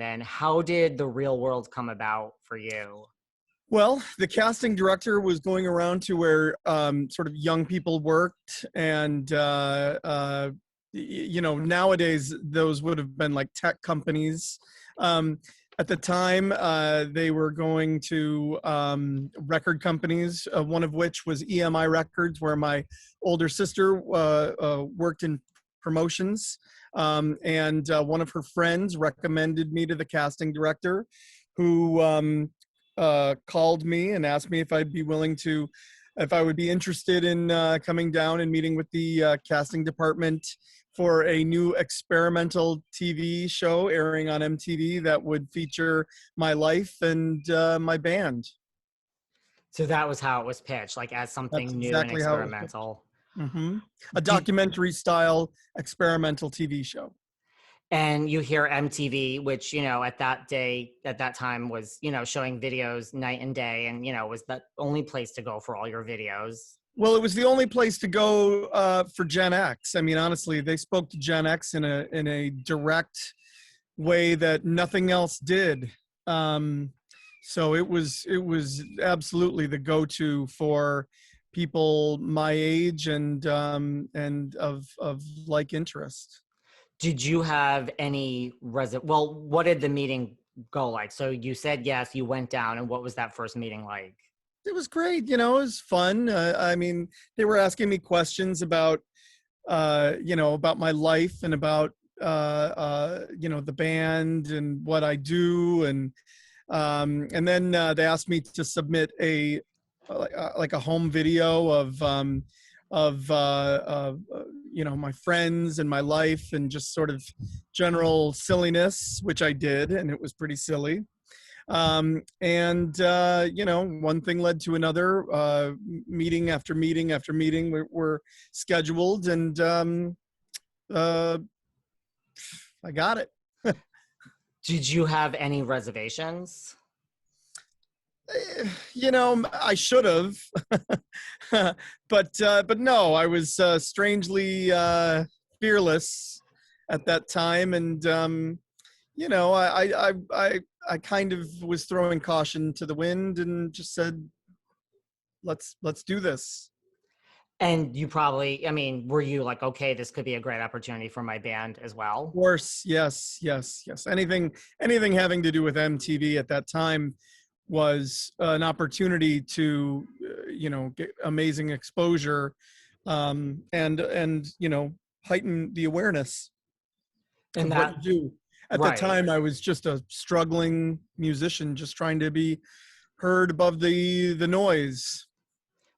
then how did the real world come about for you? Well, the casting director was going around to where sort of young people worked, and nowadays those would have been like tech companies. At the time, they were going to record companies, one of which was EMI Records, where my older sister worked in promotions. And one of her friends recommended me to the casting director, who called me and asked me if if I would be interested in coming down and meeting with the casting department for a new experimental TV show airing on MTV that would feature my life and my band. So that was how it was pitched, like as something That's new and exactly how it was pitched. experimental. A documentary style experimental TV show. And you hear MTV, which, at that time was, showing videos night and day, and, was the only place to go for all your videos. Well, it was the only place to go for Gen X. I mean, honestly, they spoke to Gen X in a direct way that nothing else did. So it was absolutely the go-to for people my age and of like interest. Did you have any what did the meeting go like? So you said yes, you went down, and what was that first meeting like? It was great. It was fun. I mean, they were asking me questions about, about my life and about, the band and what I do. And then they asked me to submit like a home video of my friends and my life and just sort of general silliness, which I did, and it was pretty silly. One thing led to another. Meeting after meeting after meeting were scheduled, and I got it. Did you have any reservations? I should have, but no, I was strangely fearless at that time, and I kind of was throwing caution to the wind and just said, let's do this. And you probably, were you like, okay, this could be a great opportunity for my band as well? Of course, yes. Anything having to do with MTV at that time was an opportunity to, get amazing exposure, and heighten the awareness of what you do. At the time, I was just a struggling musician, just trying to be heard above the noise.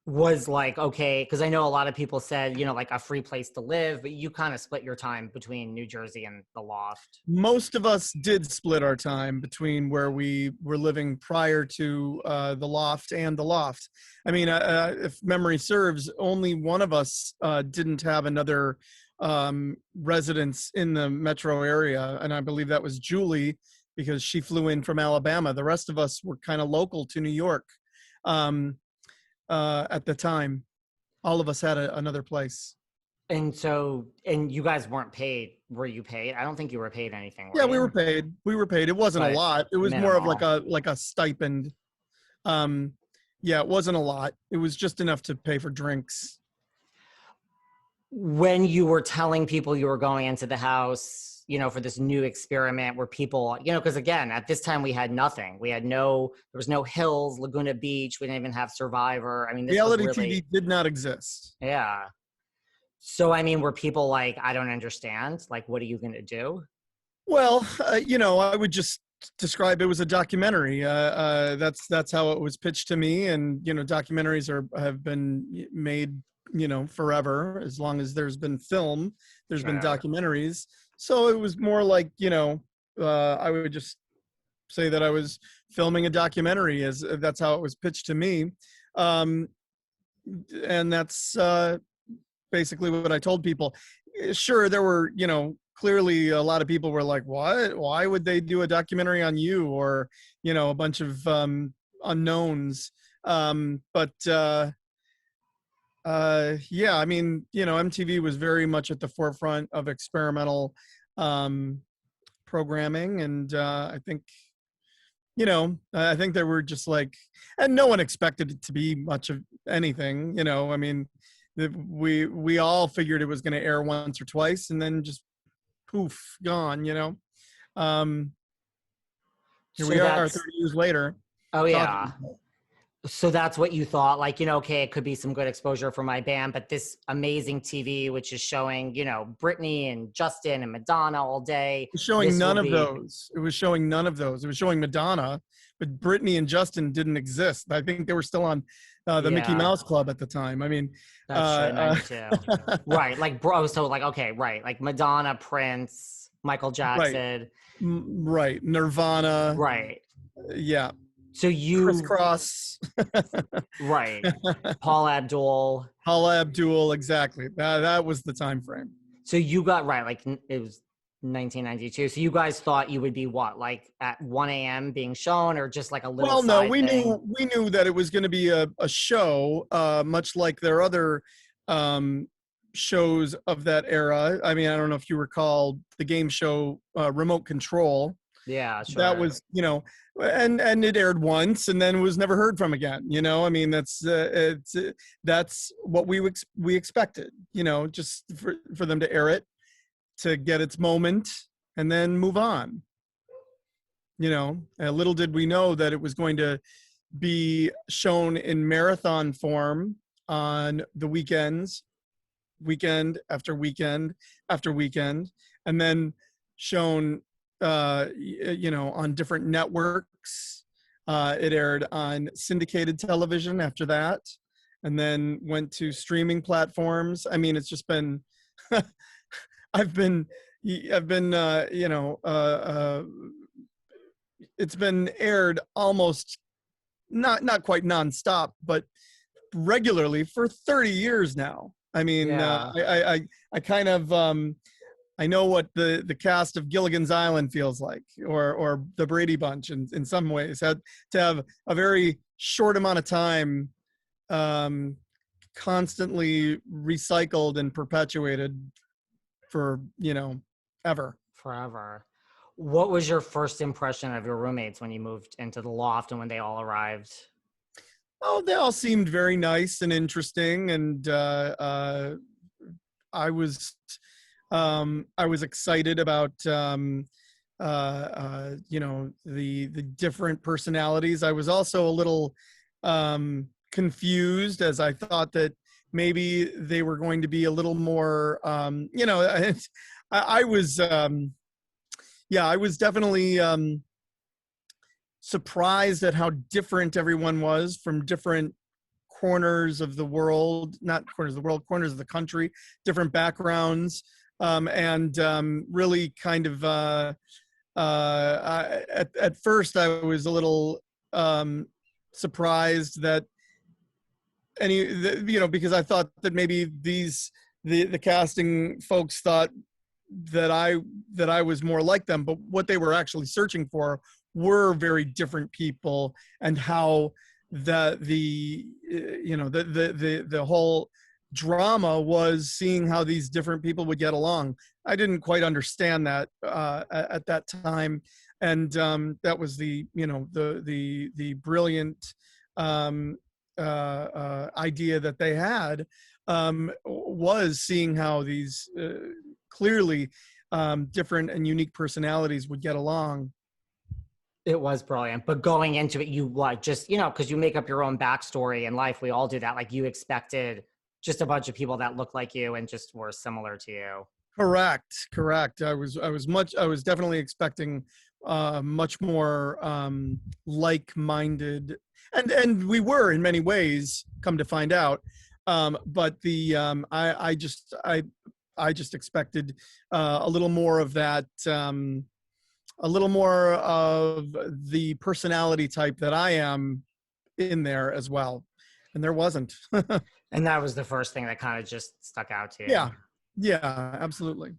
Was like, okay, because I know a lot of people said, like a free place to live, but you kind of split your time between New Jersey and the Loft. Most of us did split our time between where we were living prior to the Loft and the Loft. I mean, if memory serves, only one of us didn't have another residence in the metro area, and I believe that was Julie, because she flew in from Alabama. The rest of us were kind of local to New York at the time. All of us had another place. And you guys weren't paid. Were you paid? I don't think you were paid anything. Yeah, we were paid. It wasn't a lot. It was minimal. More of like a stipend. Yeah, it wasn't a lot. It was just enough to pay for drinks. When you were telling people you were going into the house, for this new experiment where people, because again, at this time we had nothing. There was no Hills, Laguna Beach. We didn't even have Survivor. I mean, reality TV did not exist. Yeah. So, were people like, I don't understand. Like, what are you going to do? Well, I would just describe it as a documentary. That's how it was pitched to me. And, documentaries have been made, forever. As long as there's been film, there's been documentaries. So it was more like, I would just say that I was filming a documentary, as that's how it was pitched to me. And that's basically what I told people. Sure, there were, clearly a lot of people were like, what? Why would they do a documentary on you? Or, a bunch of unknowns. Yeah, MTV was very much at the forefront of experimental programming, and I think, I think they were just like, and no one expected it to be much of anything. I mean, we all figured it was going to air once or twice, and then just poof, gone. Um, Here So we are, that's 30 years later, oh talking. yeah. So that's what you thought, like, okay, it could be some good exposure for my band, but this amazing TV, which is showing, Britney and Justin and Madonna all day, It was showing this will none of be, those. It was showing none of those. It was showing Madonna, but Britney and Justin didn't exist. I think they were still on the Mickey yeah, Mouse Club at the time. I mean, that's true, uh, 92. Right, like, bro, so like, okay, right, like Madonna, Prince, Michael right, Jackson, right. Nirvana, right. yeah. So you, Crisscross, right, Paul Abdul. Paula Abdul, exactly. That was the time frame. So you got, right, like it was 1992. So you guys thought you would be what, like at 1 a.m. being shown, or just like a little Well, no, side thing? we knew that it was going to be a show, much like their other um, shows of that era. I mean, I don't know if you recall the game show Remote Control. Yeah, That sure. was, and it aired once and then was never heard from again. I mean, that's what we expected. Just for them to air it, to get its moment, and then move on. Little did we know that it was going to be shown in marathon form on the weekends, weekend after weekend after weekend, and then shown, on different networks. It aired on syndicated television after that, and then went to streaming platforms. I mean, it's just been, I've been, it's been aired almost not quite nonstop, but regularly for 30 years now. I mean, Yeah. I kind of I know what the cast of Gilligan's Island feels like, or the Brady Bunch in some ways. Had to have a very short amount of time, constantly recycled and perpetuated for ever. Forever. What was your first impression of your roommates when you moved into the loft and when they all arrived? Oh, they all seemed very nice and interesting, and I was excited about the different personalities. I was also a little confused, as I thought that maybe they were going to be a little more I was I was definitely surprised at how different everyone was from different corners of the world, not corners of the world, corners of the country, different backgrounds, and really kind of at first I was a little surprised that because I thought that maybe the casting folks thought that I was more like them, but what they were actually searching for were very different people, and how the whole drama was seeing how these different people would get along. I didn't quite understand that at that time, and that was the brilliant idea that they had, was seeing how these clearly different and unique personalities would get along. It was brilliant. But going into it, you what, just, because you make up your own backstory in life. We all do that. Like, you expected just a bunch of people that looked like you and just were similar to you. Correct. I was definitely expecting much more like-minded, and we were in many ways, come to find out. But I just expected a little more of that, a little more of the personality type that I am in there as well, and there wasn't. And that was the first thing that kind of just stuck out to you. Yeah, absolutely.